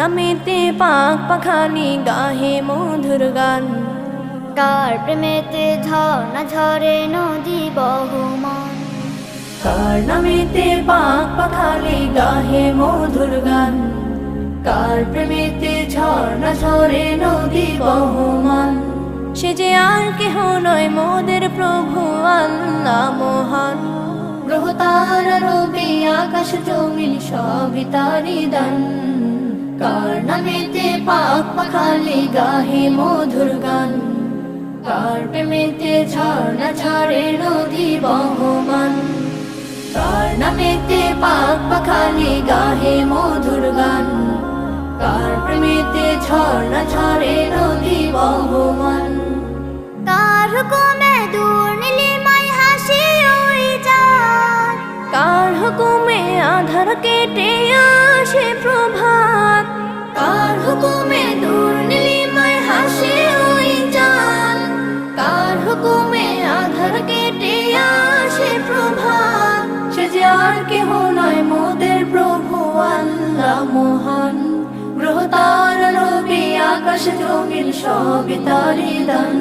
নামেতে পাক পাখালি গাহে মধুর গান, কার প্রেমেতে ঝর্ণা ঝরে নদী বহমান। কার নামেতে পাক পাখালি গাহে মধুর গান, কার প্রেমেতে ঝর্ণা ঝরে নদী বহমান। সে যে আর কেহ নয় মোদের প্রভু আল্লাহ মহান। গ্রহ তারা রবি আকাশ জমিন সবই তারি দান, কার নামেতে পাক পাখালি গাহে মধুর গান, কার প্রেমেতে ঝর্ণা ঝরে নদী বহমান। কার নামেতে পাক পাখালি গাহে মধুর গান, কার প্রেমেতে ঝর্ণা ঝরে নদী বহমান। কার হুকুমে দূর নীলিমায় হাসি ওই চাঁদ, কার হুকুমে আধার কেটে আসে প্রভাত, কার হুকুমে দূর নীলিমায় হাসে ওই চাঁদ, কার হুকুমে আধার কেটে আসে প্রভাত। সে যে আর কেহ নয় মোদের প্রভু আল্লাহ মহান। গ্রহ তারা রবি আকাশ জমিন সবই তারি দান,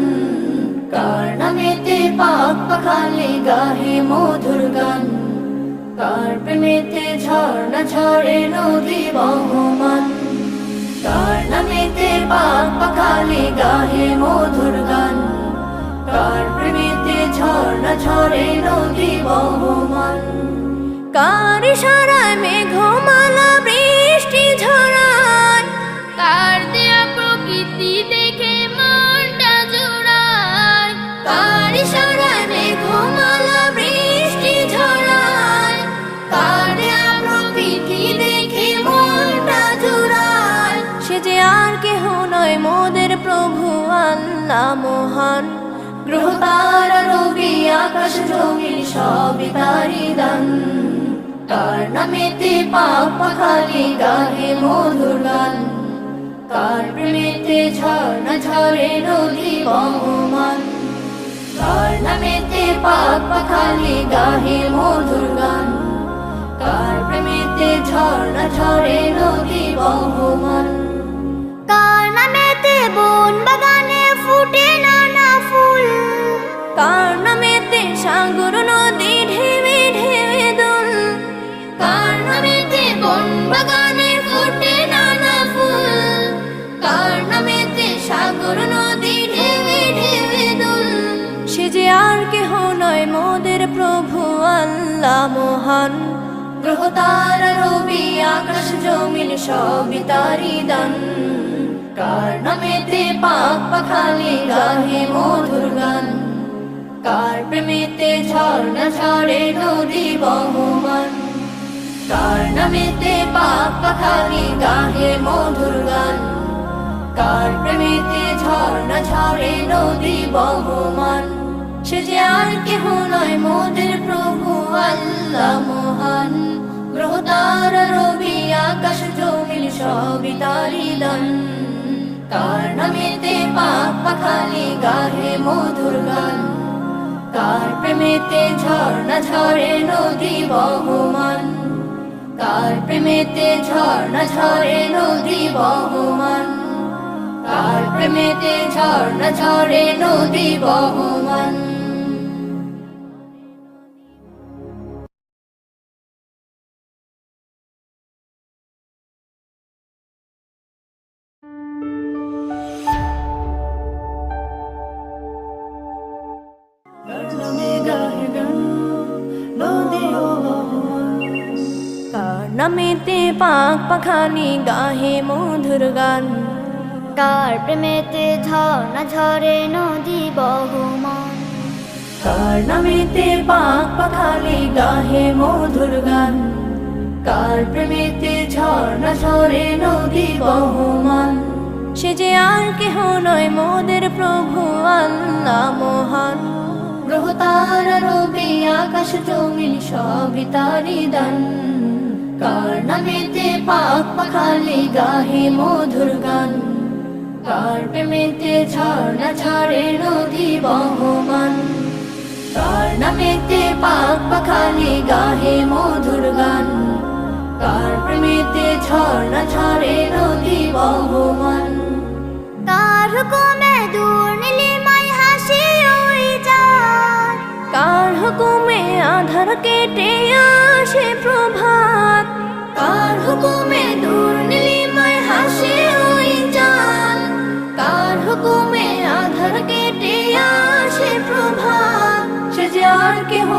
কার নামেতে পাক পাখালি গাহে মধুর গান, কার প্রেমেতে ঝর্ণা ঝরে নদী বহমান। কার নামেতে পাক পাখালি গাহে মধুর গান, কার প্রেমেতে ঝর্ণা ঝরে নদী বহমান। কার ইশারায় মেঘমালা বৃষ্টি ঝরায়, কার দেয়া প্রকৃতি দেখে মনটা জোড়ায়। কার ইশারায় মেঘমালা বৃষ্টি ঝরায়, কার দেয়া প্রকৃতি দেখে মনটা জুড়ায়। সে যে আর কেহ নয় মোদের প্রভু আল্লাহ মহান। গ্রহ তারা রবি আকাশ জমিন সবই তারি দান, কার নামেতে পাক পাখালি গাহে মধুর গান, কার প্রেমেতে ঝর্ণা ঝরে নদী বহমান। কার নামেতে পাক পাখালি গাহে মধুর গান, কার প্রেমেতে ঝর্ণা ঝরে নদী বহমান। কার নামেতে বন বাগানে ফুটে নানা ফুল, কার নামেতে সাগর নদী ঢেবে ঢেবে দোল, কার নামেতে বন বাগানে ফুটে নানা ফুল, কার নামেতে সাগর নদী ঢেবে ঢেবে দোল। সে যে আর কেহ নয় মোদের প্রভু আল্লাহ মহান। গ্রহ তারা রবি আকাশ জমিন সবই তারি দান, কার নামেতে পাক পাখালি গাহে মধুর গান, কার প্রেমেতে ঝর্ণা ঝরে নদী বহমান। কার নামেতে পাক পাখালি গাহে মধুর গান, কার প্রেমেতে ঝর্ণা ঝরে নদী বহমান। সে যে আর কেহ নয় মোদের প্রভু আল্লাহ মহান। গ্রহ তারা রবি আকাশ জমিন সবই তারি দান, কার নামেতে পাক পাখালি গাহে মধুর গান, কার প্রেমেতে ঝর্ণা ঝরে নদী বহমান। কার প্রেমেতে ঝর্ণা ঝরে নদী বহমান, কার প্রেমেতে ঝর্ণা ঝরে নদী বহমান। কার নামেতে পাক পাখালি গাহে মধুর গান, কার প্রেমেতে ঝর্ণা ঝরে নদী বহমান। কার নামেতে পাক পাখালি গাহে মধুর গান, কার প্রেমেতে ঝর্ণা ঝরে নদী বহমান। সে যে আর কেহ নয় মোদের প্রভু আল্লাহ মহান। গ্রহ তারা রবি আকাশ জমিন সবই তারি দান, কার নামেতে পাক পাখালি গাহে মধুর গান, কার প্রেমেতে ঝর্ণা ঝরে নদী বহমান। কার নামেতে পাক পাখালি গাহে মধুর গান, কার প্রেমেতে ঝর্ণা ঝরে নদী বহমান, কার হুকুমে দূর নীলিমায় হাসি ওই চাঁদ, কার হুকুমে আধার কেটে আসে প্রভাত, কার হুকুমে দূর নীলিমায় হাসে ওই চাঁদ, কার হুকুমে আধার কেটে আসে প্রভাত, সে যে আর কেহ